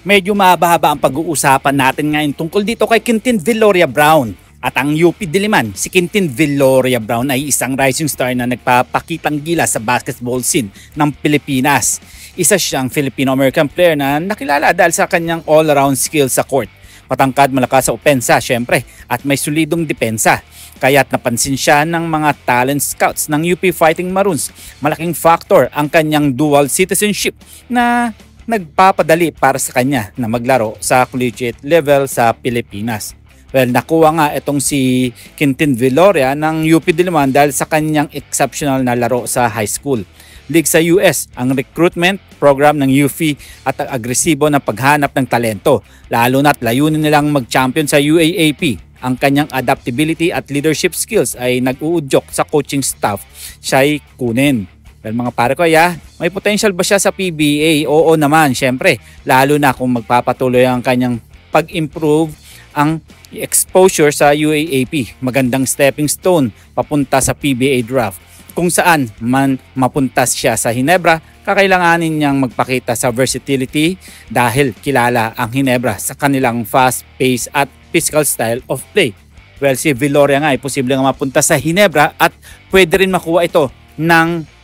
Medyo mahaba ang pag-uusapan natin ngayon tungkol dito kay Quintin Viloria Brown. At ang UP Diliman, si Quintin Viloria Brown ay isang rising star na nagpapakitang gila sa basketball scene ng Pilipinas. Isa siyang Filipino-American player na nakilala dahil sa kanyang all-around skills sa court. Patangkad, malakas sa opensa, syempre, at may solidong depensa. Kaya't napansin siya ng mga talent scouts ng UP Fighting Maroons. Malaking factor ang kanyang dual citizenship na nagpapadali para sa kanya na maglaro sa collegiate level sa Pilipinas. Well, nakuha nga itong si Quintin Viloria ng UP Diliman dahil sa kanyang exceptional na laro sa high school. League sa US, ang recruitment program ng UP at ang agresibo na paghanap ng talento, lalo na't layunin nilang mag-champion sa UAAP. Ang kanyang adaptability at leadership skills ay nag-uudyok sa coaching staff siya'y kunin. Well, mga pare ko, may potential ba siya sa PBA? Oo naman, syempre. Lalo na kung magpapatuloy ang kanyang pag-improve ang exposure sa UAAP. Magandang stepping stone papunta sa PBA draft. Kung saan man mapunta siya sa Ginebra, kakailanganin niyang magpakita sa versatility dahil kilala ang Ginebra sa kanilang fast pace at physical style of play. Well, si Viloria nga ay posible nga mapunta sa Ginebra at pwede rin makuha ito ng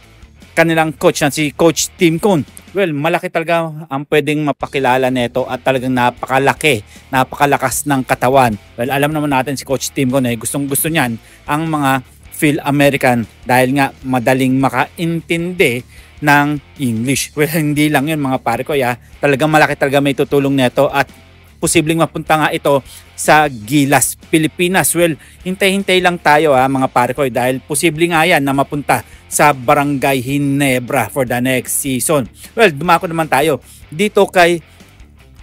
kanilang coach na si Coach Tim Cone. Well, malaki talaga ang pwedeng mapakilala nito at talagang napakalaki, napakalakas ng katawan. Well, alam naman natin si Coach Tim Cone gustong-gusto niyan ang mga Phil-American dahil nga madaling makaintindi ng English. Well, hindi lang yun mga pare ko, talagang malaki talaga may tutulong nito at posibleng mapunta nga ito sa Gilas, Pilipinas. Well, hintay-hintay lang tayo mga pare ko dahil posible nga yan na mapunta sa Barangay Ginebra for the next season. Well, dumako naman tayo dito kay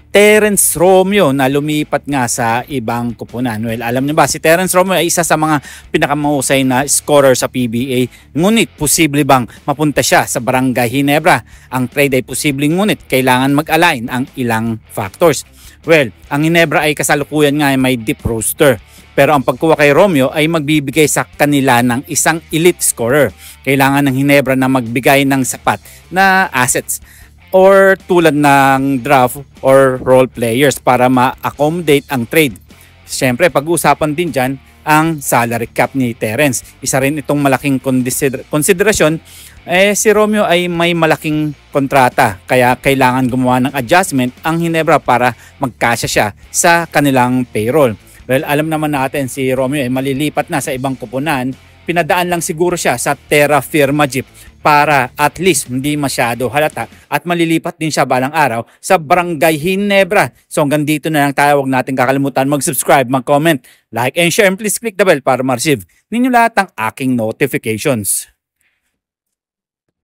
Terence Romeo na lumipat nga sa ibang kupunan. Well, alam niyo ba, si Terence Romeo ay isa sa mga pinakamahusay na scorer sa PBA. Ngunit, posible bang mapunta siya sa Barangay Ginebra? Ang trade ay posibleng ngunit kailangan mag-align ang ilang factors. Well, ang Ginebra ay kasalukuyan nga ay may deep roster. Pero ang pagkuha kay Romeo ay magbibigay sa kanila ng isang elite scorer. Kailangan ng Ginebra na magbigay ng sapat na assets or tulad ng draft or role players para ma-accommodate ang trade. Siyempre, pag-uusapan din dyan ang salary cap ni Terence. Isa rin itong malaking konsiderasyon. Si Romeo ay may malaking kontrata kaya kailangan gumawa ng adjustment ang Ginebra para magkasya siya sa kanilang payroll. Well, alam naman natin si Romeo ay malilipat na sa ibang kupunan. Pinadaan lang siguro siya sa Terra Firma Jeep para at least hindi masyado halata at malilipat din siya balang araw sa Barangay Ginebra. So hanggang dito na lang tayo. Huwag natin kakalimutan mag-subscribe, mag-comment, like and share, and please click the bell para ma-receive ninyo lahat ng aking notifications.